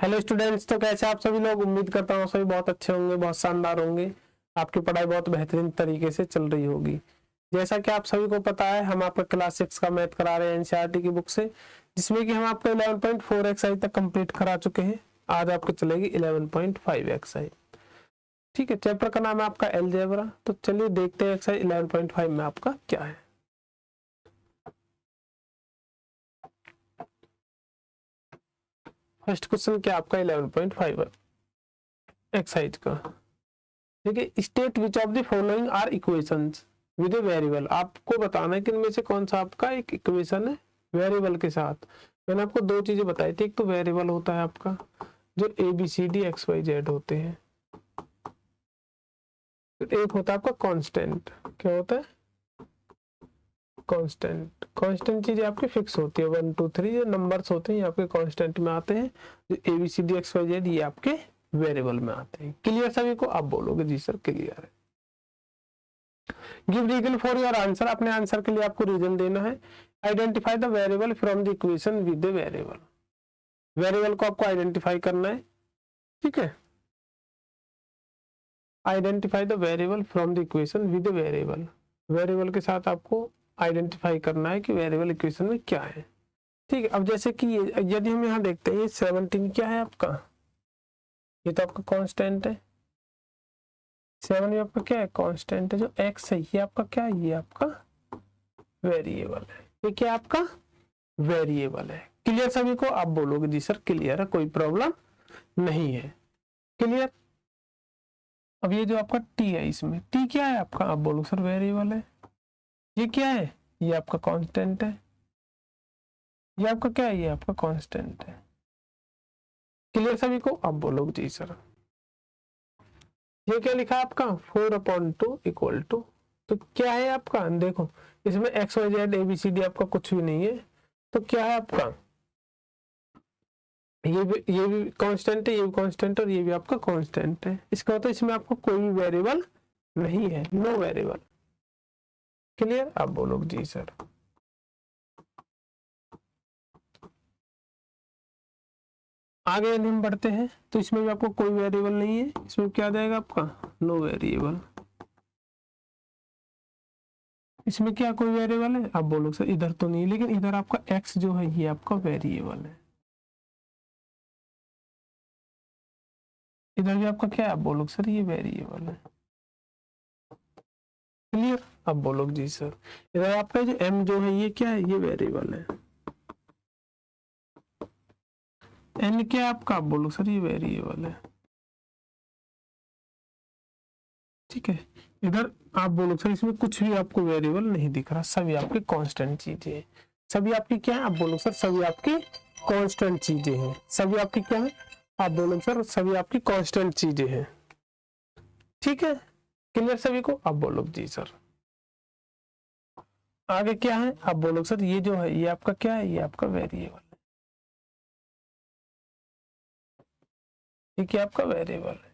Hello students, तो कैसे आप सभी लोग। उम्मीद करता हूँ सभी बहुत अच्छे होंगे, बहुत शानदार होंगे। आपकी पढ़ाई बहुत बेहतरीन तरीके से चल रही होगी। जैसा कि आप सभी को पता है, हम आपका क्लास 6 का मैथ करा रहे हैं एनसीईआरटी की बुक से, जिसमें कि हम आपको 11.4 एक्सरसाइज तक कंप्लीट करा चुके हैं। आज आपको चलेगी 11.5 एक्सरसाइज। ठीक है, चैप्टर का नाम है आपका अलजेब्रा। तो चलिए देखते हैं एक्सरसाइज 11.5 में आपका क्या है। फर्स्ट क्वेश्चन क्या आपका 11.5 एक्सरसाइज का। ठीक है, state which of the following are equations with a variable. आपको बताना है कि इनमें से कौन सा आपका एक इक्वेशन है वेरिएबल के साथ। मैंने आपको दो चीजें बताई थी, एक तो वेरिएबल होता है आपका जो ABCD XYZ होते हैं, एक होता है आपका कांस्टेंट। क्या होता है? कांस्टेंट। कांस्टेंट चीजें आपकी फिक्स होती है, 1 2 3 ये नंबर्स होते हैं, ये आपके कांस्टेंट में आते हैं। जो ABCD XYZ ये आपके वेरिएबल में आते हैं। क्लियर सभी को? आप बोलोगे जी सर क्लियर है। Give reason for your answer. अपने आंसर के लिए आपको रीजन देना है। Identify the variable from the equation with the variable. Variable को आपको आइडेंटिफाई करना है। ठीक है, identify the variable from the equation with the variable. Variable के साथ आपको आइडेंटिफाई करना है कि वेरिएबल इक्वेशन में क्या है। ठीक है, अब जैसे कि यदि हम यहाँ देखते हैं 17 क्या है आपका, ये तो आपका कांस्टेंट है। 7 भी आपका क्या है? कांस्टेंट है। जो x है ये आपका क्या है? ये आपका वेरिएबल है। ये क्या आपका वेरिएबल है। क्लियर सभी को? आप बोलोगे जी सर क्लियर है, कोई प्रॉब्लम नहीं है। क्लियर? अब ये जो आपका t है, इसमें t क्या है आपका? आप बोलो सर वेरिएबल है। ये क्या है? ये आपका कांस्टेंट है। ये आपका क्या है? ये आपका कांस्टेंट है। क्लियर सभी को? आप बोलोगे जी सर। ये क्या लिखा आपका? 4/2 इक्वल टू, तो क्या है आपका? देखो इसमें XYZ ABCD आपका कुछ भी नहीं है, तो क्या है आपका? ये भी कांस्टेंट है, ये भी कांस्टेंट और ये भी आपका कांस्टेंट है। इसका मतलब इसमें आपको कोई भी वेरिएबल नहीं है, नो वेरिएबल। क्लियर? आप बोलोगे जी सर। आगे यदि हम बढ़ते हैं तो इसमें भी आपको कोई वेरिएबल नहीं है। इसमें क्या जाएगा आपका? No variable. इसमें क्या कोई वेरिएबल है? आप बोलो सर इधर तो नहीं, लेकिन इधर आपका x जो है ये आपका वेरिएबल है। इधर भी आपका क्या है? आप बोलो सर ये वेरिएबल है। क्लियर? अब बोलो जी सर। इधर आपका जो m जो है ये क्या है? ये वेरिएबल है। n क्या है आपका? आप बोलो सर ये वेरिएबल है। ठीक है, इधर आप बोलो सर इसमें कुछ भी आपको वेरिएबल नहीं दिख रहा, सभी आपके कांस्टेंट चीजें हैं। सभी आपकी क्या है? आप बोलो सर सभी आपकी कांस्टेंट चीजें हैं। सभी आपकी क्या है? आप बोलो सर सभी आपकी कांस्टेंट चीजें हैं। ठीक है, क्लियर सभी को? आप बोलो जी सर। आगे क्या है? आप बोलो सर ये जो है ये आपका क्या है? ये आपका वेरिएबल है। ये क्या आपका वेरिएबल है।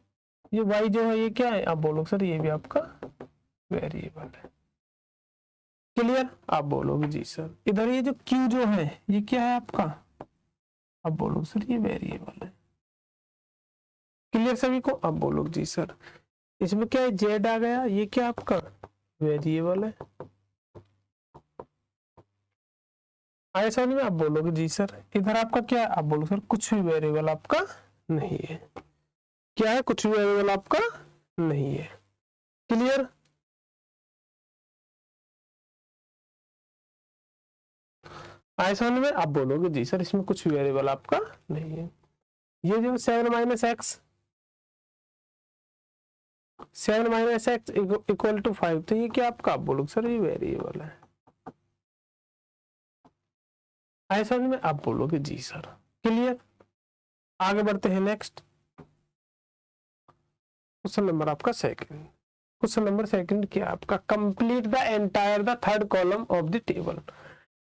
ये y जो है ये क्या है? आप बोलो सर ये भी आपका वेरिएबल है। क्लियर? आप बोलोगे जी सर। इधर ये जो q जो है ये क्या है आपका? आप बोलो सर ये वेरिएबल है। क्लियर सभी को? आप बोलोगे जी सर। इसमें क्या है? z आ गया, ये क्या आपका वेरिएबल है। आए समझ में? आप बोलोगे जी सर। इधर आपका क्या है? आप बोलो सर कुछ भी वेरिएबल आपका नहीं है। क्या है? कुछ भी वेरिएबल आपका नहीं है। क्लियर? आए समझ में? आप बोलोगे जी सर इसमें कुछ भी वेरिएबल आपका नहीं है। ये जो 7 माइनस एक्स इक्वल टू 5, तो ये क्या आपका? आप बोलोगे सर ये वेरिएबल है। आए समझ में? आप बोलोगे जी सर। क्लियर? आगे बढ़ते हैं नेक्स्ट क्वेश्चन नंबर आपका सेकंड। क्वेश्चन नंबर सेकंड क्या आपका? Complete the entire the third column of the table.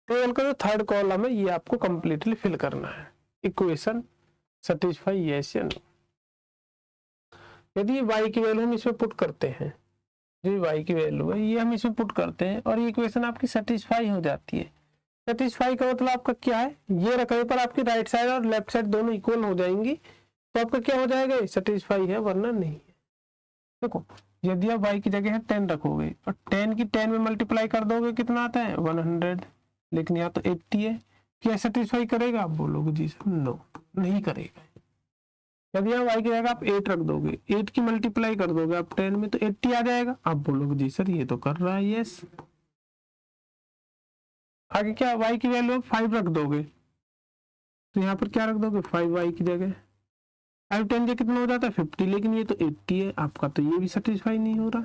Table का जो थर्ड कॉलम है ये आपको कंप्लीटली फिल करना है। इक्वेशन सेटिस्फाई यस या नो। यदि y की वैल्यू हम इसमें पुट करते हैं, जो y की वैल्यू है ये हम इसमें पुट करते हैं और ये इक्वेशन आपकी सेटिस्फाई हो जाती है। सेटिस्फाई का मतलब आपका क्या है, ये रखने पर आपकी राइट साइड और लेफ्ट साइड दोनों इक्वल हो जाएंगी तो आपका क्या हो जाएगा, सेटिस्फाई है, वरना नहीं है। देखो यदि आप y की जगह 10 रखोगे और 10 की 10 में मल्टीप्लाई कर दोगे कितना आता है 100, लेकिन यहाँ तो 80 है, क्या सेटिस्फाई करेगा, आप बोलोगे जी सर नो, नहीं करेगा। यदि आप y की जगह आप 8 रख दोगे, 8 की मल्टीप्लाई कर दोगे आप 10 में तो 80 आ जाएगा, आप बोलोगे जी सर ये तो कर रहा है, यस। आगे क्या, y की वैल्यू आप 5 रख दोगे तो यहाँ पर क्या रख दोगे 5y की जगह, 5 10 से कितना हो जाता है 50, लेकिन ये तो 80 है आपका, तो ये भी सेटिस्फाई नहीं हो रहा,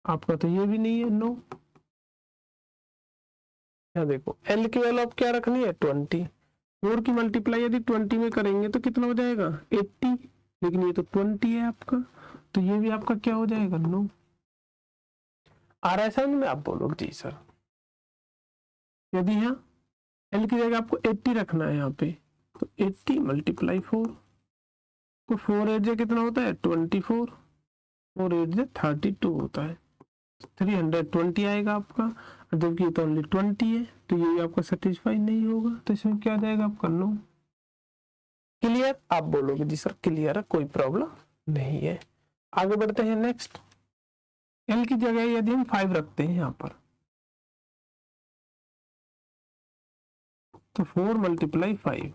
आपका तो ये भी नहीं है, नो। यहाँ देखो l की वैल्यू आप क्या रखनी है 20, 4 की मल्टीप्लाई यदि 20 में करेंगे तो कितना हो जाएगा 80, लेकिन ये तो 20 है आपका, तो ये भी आपका क्या हो जाएगा, नो। आ रहा है समझ में, आप बोलोगे जी सर। यदि यहाँ l की जगह आपको 80 रखना है यहाँ पे, तो 80 मल्टीप्लाई 4, तो 4 8 से कितना होता है 24, 4 8 से 32 होता है, 320 आएगा आपका, और जबकि तो ओनली 20 है, तो ये आपका सेटिस्फाई नहीं होगा, तो इसमें क्या आ जाएगा आपका नो। क्लियर, आप बोलोगे जी सर क्लियर है, कोई प्रॉब्लम नहीं है। आगे बढ़ते हैं नेक्स्ट, एल की जगह यदि हम 5 रखते हैं यहाँ पर, तो 4 मल्टीप्लाई 5,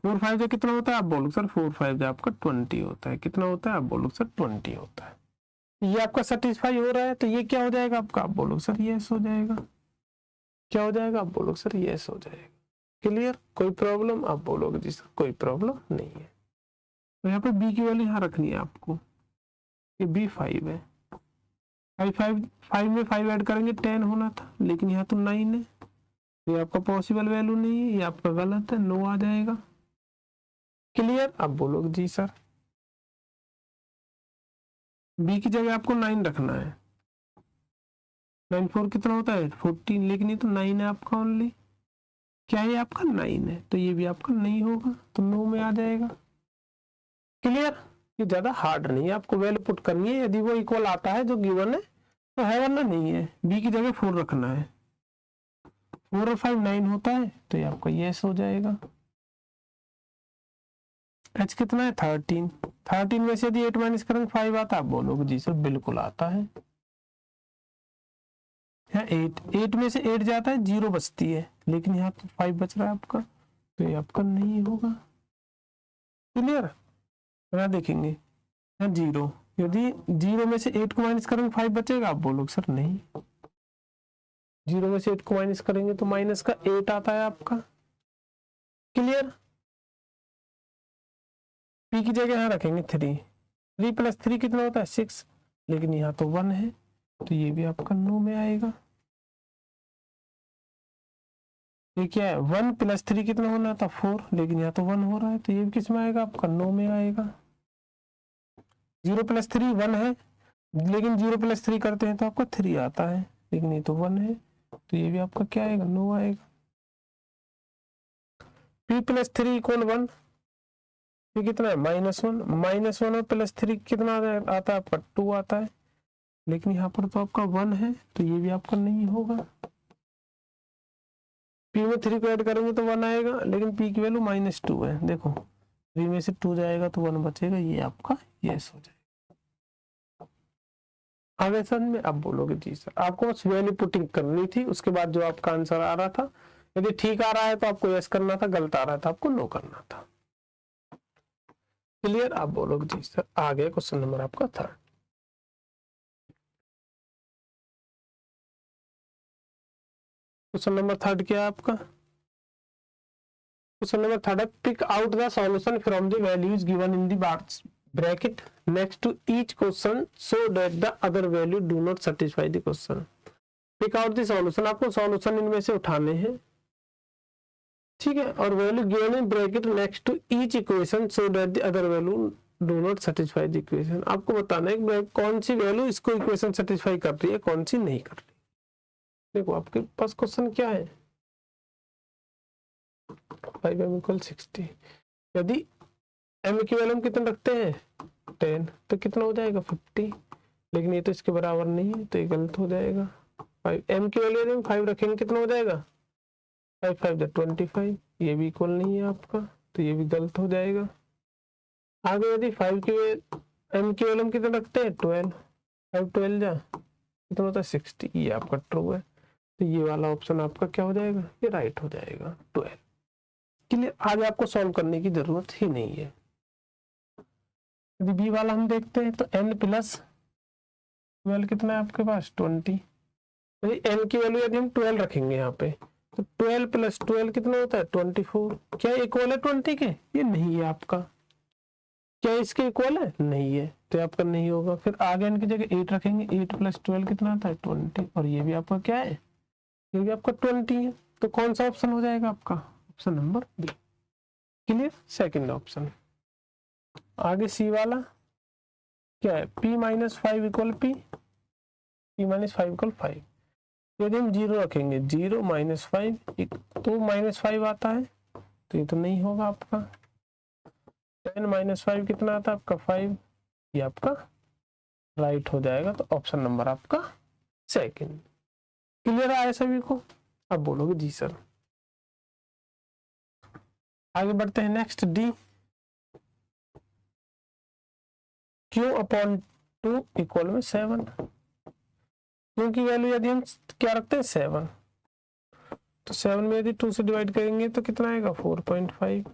4 5 से कितना होता है, आप बोलो सर 4 5 से आपका 20 होता है, कितना होता है, आप बोलो सर 20 होता है। ये आपका सेटिस्फाई हो रहा है, तो ये क्या हो जाएगा आपका, आप बोलो सर यस हो जाएगा, क्या हो जाएगा, आप बोलो सर यस हो जाएगा। क्लियर, कोई प्रॉब्लम, आप बोलोगे जी सर कोई प्रॉब्लम नहीं है। तो यहाँ पे बी की वैल्यू यहाँ रखनी है आपको, ये बी 5 है, 5 में 5 ऐड करेंगे 10 होना था, लेकिन यहाँ तो 9 है, ये आपका पॉसिबल वैल्यू नहीं है, ये आपका गलत है, नो आ जाएगा। क्लियर, आप बोलोगे जी सर। बी की जगह आपको 9 रखना है, 9 4 कितना होता है 14, लेकिन ये तो 9 है आपका ओनली, क्या ये आपका 9 है, तो ये भी आपका नहीं होगा, तो नो में आ जाएगा। क्लियर, ये ज्यादा हार्ड नहीं है, आपको वैल्यू पुट करनी है, यदि वो इक्वल आता है जो गिवन है तो है, वरना नहीं है। बी की जगह 4 रखना है, 4 और 5 9 होता है, तो ये आपका यस हो जाएगा। एच कितना है 13, 13 में से यदि 8 माइनस करेंगे 5 आता है, आप बोलोगे जी सर बिल्कुल आता है। यहाँ 8 में से 8 जाता है 0 बचती है, लेकिन यहाँ तो 5 बच रहा है आपका, तो ये आपका नहीं होगा। क्लियर, यहाँ देखेंगे यहाँ 0, यदि 0 में से 8 को माइनस करेंगे 5 बचेगा, आप बोलोगे सर नहीं, 0 में से 8 को माइनस करेंगे तो माइनस का 8 आता है आपका। क्लियर, पी की जगह यहाँ रखेंगे 3, 3 प्लस 3 कितना होता है 6, लेकिन यहाँ तो 1 है, तो ये भी आपका नो में आएगा। ये क्या है 1 प्लस 3 कितना होना था 4, लेकिन यहाँ तो 1 हो रहा है, तो ये भी किस में आएगा आपका नो में आएगा। 0 प्लस 3 1 है, लेकिन 0 प्लस 3 करते हैं तो आपका 3 आता है, लेकिन ये तो 1 है, तो ये भी आपका क्या आएगा नो आएगा। p प्लस 3 इक्वल 1, ये कितना है -1, -1 और प्लस 3 कितना आता है आपका 2 आता है, लेकिन यहाँ पर तो आपका 1 है, तो ये भी आपका नहीं होगा। p में 3 को ऐड करेंगे तो 1 आएगा, लेकिन p की वैल्यू -2 है, देखो 3 में से 2 जाएगा तो 1 बचेगा, ये आपका यस हो जाएगा। आगे सर में आप बोलोगे जी सर, आपको बस वैल्यू पुटिंग करनी थी, उसके बाद जो आपका आंसर आ रहा था, यदि ठीक आ रहा है तो आपको यस करना था, गलत आ रहा था आपको नो करना था। क्लियर, आप बोलोगे जी सर। आगे क्वेश्चन नंबर आपका 3, क्वेश्चन नंबर 3 क्या है आपका, question number 3 pick out the solution from the values given in the box bracket next to each question so that the other value do not satisfy the question. Pick out the solution, आपको solution इनमें से उठाने हैं, ठीक है, और value given in bracket next to each equation so that the other value do not satisfy the equation. आपको बताना है कि कौन सी वैल्यू इसको इक्वेशन सेटिस्फाई कर रही है, कौन सी नहीं कर रही। देखो आपके पास क्वेश्चन क्या है, 5m = 60, यदि m की वैल्यू हम कितना रखते हैं 10, तो कितना हो जाएगा 50, लेकिन ये तो इसके बराबर नहीं है, तो ये गलत हो जाएगा। 5 m की वैल्यू यदि हम 5 रखेंगे कितना हो जाएगा 5 5 25, ये भी इक्वल नहीं है आपका, तो ये भी गलत हो जाएगा। आगे यदि 5 की m की वैल्यू हम कितना रखते हैं 12, 5 12 जा कितना होता है 60, ये आपका ट्रू है, तो ये वाला ऑप्शन आपका क्या हो जाएगा, ये राइट हो जाएगा 12। क्लियर, आगे आपको सॉल्व करने की जरूरत ही नहीं है। यदि बी वाला हम देखते हैं तो n प्लस 12 कितना है आपके पास 20, तो n की वैल्यू यदि हम 12 रखेंगे यहाँ पे तो 12 प्लस 12 कितना होता है 24, क्या इक्वल है 20 के, ये नहीं है आपका, क्या इसके इक्वल है, नहीं है, तो आपका नहीं होगा। फिर आगे n की जगह 8 रखेंगे, 8 प्लस 12 कितना आता है 20, और ये भी आपका क्या है, ये भी आपका 20 है, तो कौन सा ऑप्शन हो जाएगा आपका, option number B. Clear, second option. आगे सी वाला क्या है, p minus 5 equal p, p minus 5 equal 5, यदि हम 0 रखेंगे 0 माइनस 5 तो माइनस 5 आता है, तो ये तो नहीं होगा आपका। 10 माइनस 5 कितना आता है आपका 5, ये आपका राइट हो जाएगा, तो ऑप्शन नंबर आपका सेकंड। क्लियर आया सभी को, अब बोलोगे जी सर। आगे बढ़ते हैं next D, Q upon 2 equal में 7, क्यू की वैल्यू यदि हम क्या रखते हैं 7, तो 7 में यदि 2 से डिवाइड करेंगे तो कितना आएगा 4.5,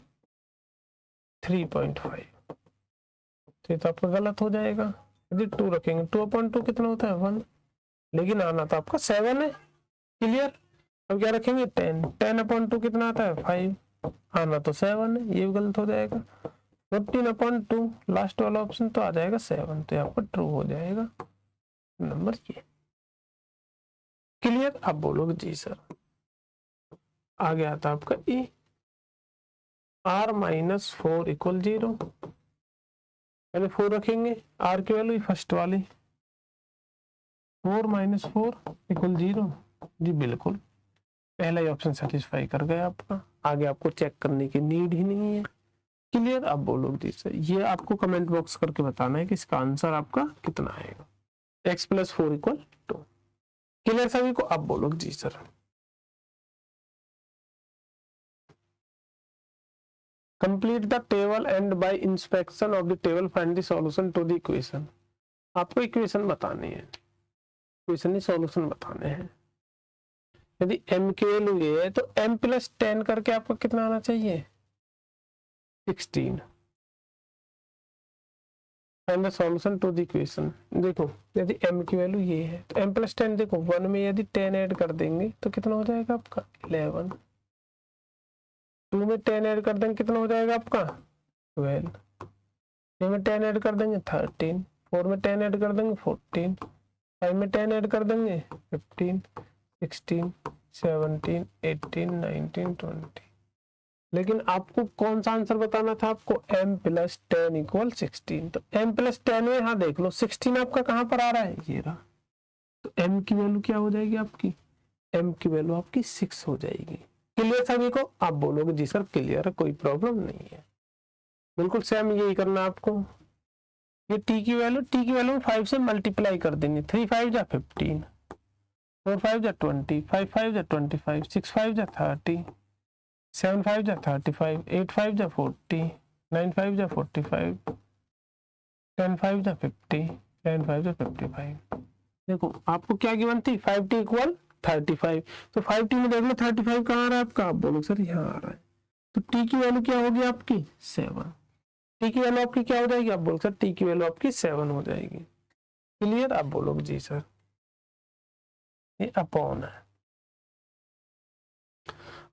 3.5, तो ये तो आपका गलत हो जाएगा। यदि 2 रखेंगे 2/2 कितना होता है 1, लेकिन आना तो आपका 7 है। क्लियर, अब क्या रखेंगे 10, 10/2 कितना आता है 5, आना तो 7 है, ये भी गलत हो जाएगा। 14/2 लास्ट वाला ऑप्शन तो आ जाएगा 7, तो यहाँ पर ट्रू हो जाएगा नंबर ये। क्लियर, अब बोलोगे जी सर। आगे आता आपका ई, r माइनस 4 इक्वल 0, पहले 4 रखेंगे, r की वैल्यू फर्स्ट वाली 4 माइनस 4 इक्वल 0, जी बिल्कुल पहला ही ऑप्शन सेटिस्फाई कर गया आपका, आगे आपको चेक करने की नीड ही नहीं है। क्लियर, अब बोलोगे जी सर, ये आपको कमेंट बॉक्स करके बताना है कि इसका आंसर आपका कितना आएगा, x प्लस 4 इक्वल 2। क्लियर सभी को, अब बोलोगे जी sir. Complete the table and by inspection of the table find the solution to the equation. आपको इक्वेशन बतानी है, इक्वेशन ही सॉल्यूशन बताने हैं। यदि m की वैल्यू ये है तो m प्लस 10 करके आपको कितना आना चाहिए 16। Find the solution to the equation. देखो यदि m की वैल्यू ये है तो m प्लस 10, देखो 1 में यदि 10 ऐड कर देंगे तो कितना हो जाएगा आपका 11, 2 में 10 ऐड कर देंगे कितना हो जाएगा आपका 12, 3 में 10 ऐड कर देंगे 13, 4 में 10 ऐड कर देंगे 14, 5 में 10 ऐड कर देंगे 15, 16, 17, 18, 19, 20। लेकिन आपको कौन सा आंसर बताना था, आपको m प्लस 10 इक्वल 16, तो m प्लस 10 में यहाँ देख लो 16 आपका कहाँ पर आ रहा है, ये रहा, तो m की वैल्यू क्या हो जाएगी आपकी, m की वैल्यू आपकी 6 हो जाएगी। क्लियर सभी को, आप बोलोगे जी सर क्लियर है, कोई प्रॉब्लम नहीं है, बिल्कुल सेम यही करना आपको। ये t की वैल्यू 5 से मल्टीप्लाई कर देंगे, 3 5 जा 15, 4 5 जा 20, 5 5 जा 25, 6 5 जा 30, 7 5 जा 35, 8 5 जा 40, 9 5 जा 45, 10 5 जा 50, 10 5 जा 55। देखो आपको क्या गिवन थी 5t इक्वल 35, तो 5t में देख लो 35 कहाँ आ रहा है आपका, आप बोलो सर यहाँ आ रहा है, तो t की वैल्यू क्या होगी आपकी 7, t की वैल्यू आपकी क्या हो जाएगी, आप बोलो सर t की वैल्यू आपकी 7 हो जाएगी। क्लियर, आप बोलोगे जी सर, ये अपॉन है।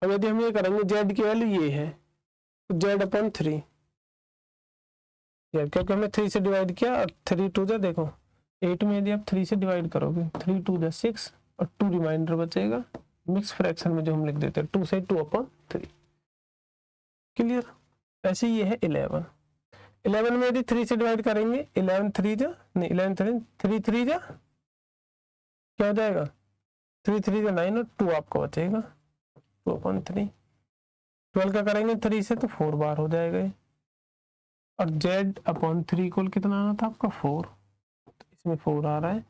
अब यदि हम ये करेंगे z की वैल्यू ये है तो z/3, क्योंकि हमने 3 से डिवाइड किया और 3 2 जा, देखो 8 में यदि आप 3 से डिवाइड करोगे 3 2 जा 6 और 2 रिमाइंडर बचेगा, मिक्स फ्रैक्शन में जो हम लिख देते हैं 2 से 2/3। क्लियर, ऐसे ये है 11, 11 में यदि 3 से डिवाइड करेंगे 11 3 जा, नहीं 11 3 3 जा क्या हो जाएगा 3 3 जा 9 और 2 आपका बचेगा 2/3। 12 का करेंगे 3 से तो 4 बार हो जाएगा, और z/3 इक्वल कितना आना था आपका 4, तो इसमें 4 आ रहा है,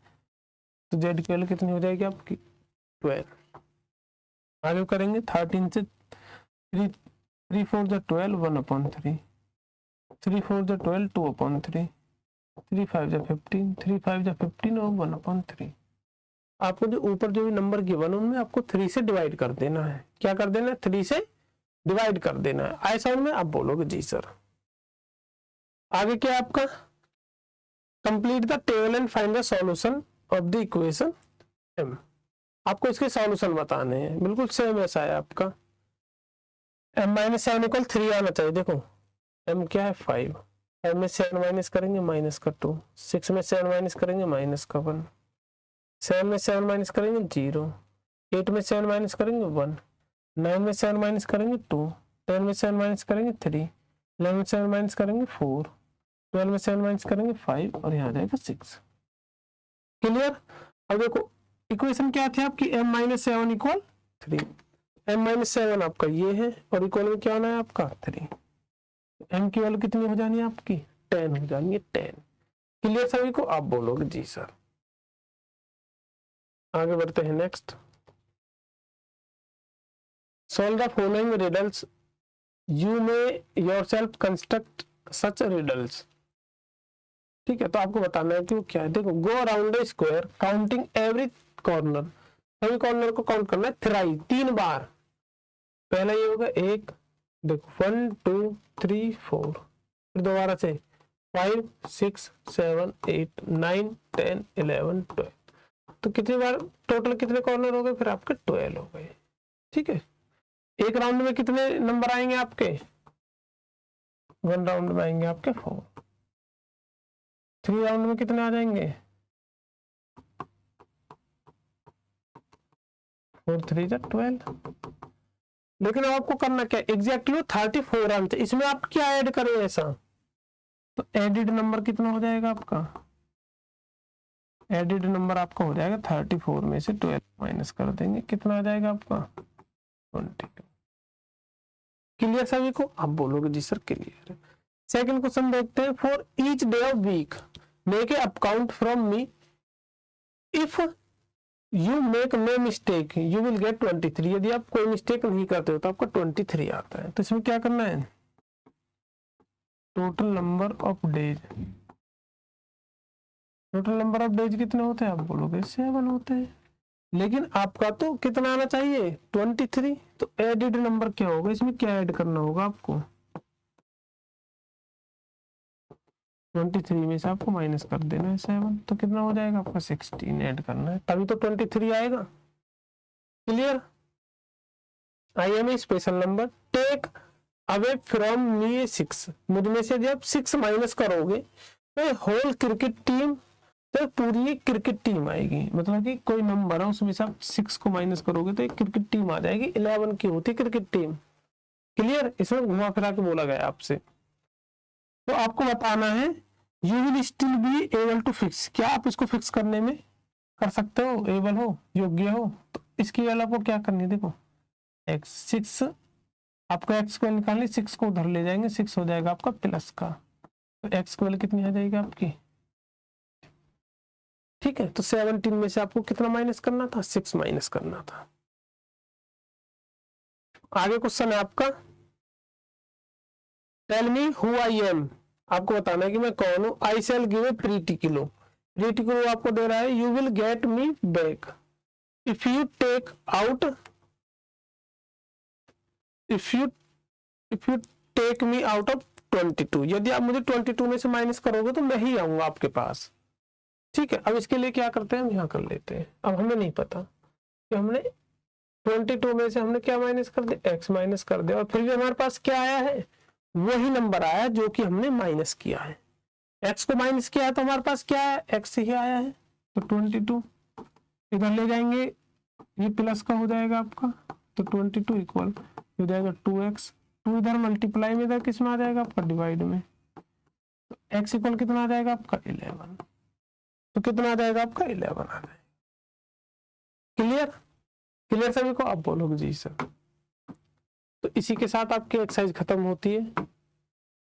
तो z की वैल्यू कितनी हो जाएगी आपकी 12। आगे करेंगे 13 से 3 4 जा 12 1/3, 3 4 जा 12 2/3, 3 5 जा 15, 3 5 जा 15 और 1/3। आपको जो ऊपर जो भी नंबर गिवन उनमें आपको 3 से डिवाइड कर देना है। क्या कर देना है? 3 से डिवाइड कर देना है। आए साउंड में आप बोलोगे जी सर। आगे क्या आपका? Complete the table and find the solution of the equation m। आपको इसके सॉल्यूशन बताने हैं। बिल्कुल सेम ऐसा है आपका। m-7 = 3 आना चाहिए। देखो m क्या है 5, 5 में 7 माइनस करेंगे -2, 6 में 7 माइनस करेंगे -1, 7 में 7 माइनस करेंगे 0, 8 में 7 माइनस करेंगे 1, 9 में 7 माइनस करेंगे 2, 10 में 7 माइनस करेंगे 3, 11 में 7 माइनस करेंगे 4, 12 में 7 माइनस करेंगे 5 और यहाँ आ जाएगा 6। क्लियर? अब देखो इक्वेशन क्या थी आपकी? m-7 = 3। m-7 आपका ये है और इक्वल में क्या होना है आपका 3। m की वैल्यू कितनी हो जानी है आपकी? 10 हो जानी है 10। क्लियर सभी को? आप बोलोगे जी सर। आगे बढ़ते हैं next. Solve the following riddles, you may yourself construct such riddles. ठीक है, तो आपको बताना है कि वो क्या है। देखो go around a square counting every corner, सभी कॉर्नर को काउंट करना है थ्राइस, 3 बार। पहला ये होगा 1, देखो 1 2 3 4, फिर दोबारा से 5 6 7 8 9 10 11 12। तो कितनी बार टोटल कितने कॉर्नर हो गए? फिर आपके 12 हो गए। ठीक है, एक राउंड में कितने नंबर आएंगे आपके? 1 राउंड में आएंगे आपके 4, 3 राउंड में कितने आ जाएंगे? 4 3 जा 12। लेकिन अब आपको करना क्या? Exactly 34 answer. इसमें आप क्या ऐड करें ऐसा? तो एडिड नंबर कितना हो जाएगा आपका? एडिड नंबर आपका हो जाएगा 34 में से 12 माइनस कर देंगे, कितना आ जाएगा आपका? 22। क्लियर सभी को? आप बोलोगे जी सर क्लियर। सेकंड क्वेश्चन देखते हैं। For each day of week make a up count from me, if you make no mistake you will get 23। यदि आप कोई मिस्टेक नहीं करते हो तो आपका 23 आता है। तो इसमें क्या करना है? Total number of days, total number of days कितने होते हैं? आप बोलोगे 7 होते हैं। लेकिन आपका तो कितना आना चाहिए? 23। तो एडिड नंबर क्या होगा? इसमें क्या ऐड करना होगा आपको? 23 में से आपको माइनस कर देना है 7, तो कितना हो जाएगा आपका? 16 ऐड करना है, तभी तो 23 आएगा। Clear? I am a special number, take away from me 6। मुझ में से जब 6 माइनस करोगे तो होल क्रिकेट टीम, तो पूरी क्रिकेट टीम आएगी। मतलब कि कोई नंबर है उसमें से आप 6 को माइनस करोगे तो एक क्रिकेट टीम आ जाएगी। 11 की होती है क्रिकेट टीम। क्लियर? इसमें घुमा फिरा के बोला गया आपसे। तो आपको बताना है you will still be able to fix. क्या आप इसको फिक्स करने में कर सकते हो? एबल हो, योग्य हो? तो इसकी वैल्यू आपको क्या करनी है? देखो x 6, आपका x को निकालने, 6 को उधर ले जाएंगे, 6 हो जाएगा आपका प्लस का। तो x की वैल्यू कितनी आ जाएगी आपकी? ठीक है, तो 17 में से आपको कितना माइनस करना था? 6 माइनस करना था। आगे क्वेश्चन है आपका, tell me who I am. आपको बताना है कि मैं कौन हूं। I shall give a pretty clue, pretty clue आपको दे रहा है। You will get me back if you take out, if you take me out of 22। यदि आप मुझे 22 में से माइनस करोगे तो मैं ही आऊंगा आपके पास। ठीक है, अब इसके लिए क्या करते हैं? हम यहाँ कर लेते हैं। अब हमें नहीं पता कि हमने 22 में से हमने क्या माइनस कर दिया? x माइनस कर दिया, और फिर भी हमारे पास क्या आया है? वही नंबर आया जो कि हमने माइनस किया है। x को माइनस किया है तो हमारे पास क्या है? x ही आया है। तो 22 इधर ले जाएंगे, ये प्लस का हो जाएगा आपका, तो 22 इक्वल हो जाएगा 2x। 2 इधर मल्टीप्लाई में, इधर किस में आ जाएगा आपका? डिवाइड में। तो x इक्वल कितना आ जाएगा आपका? 11। तो कितना आ जाएगा आपका? 11 आ जाएगा। क्लियर? क्लियर सभी को? आप बोलोगे जी सर। तो इसी के साथ आपकी एक्सरसाइज खत्म होती है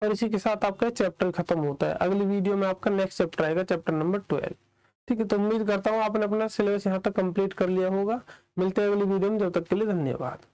और इसी के साथ आपका चैप्टर खत्म होता है। अगली वीडियो में आपका नेक्स्ट चैप्टर आएगा, चैप्टर नंबर 12। ठीक है, तो उम्मीद करता हूँ आपने अपना सिलेबस यहाँ तक कंप्लीट कर लिया होगा। मिलते हैं अगली वीडियो में, जब तक के लिए धन्यवाद।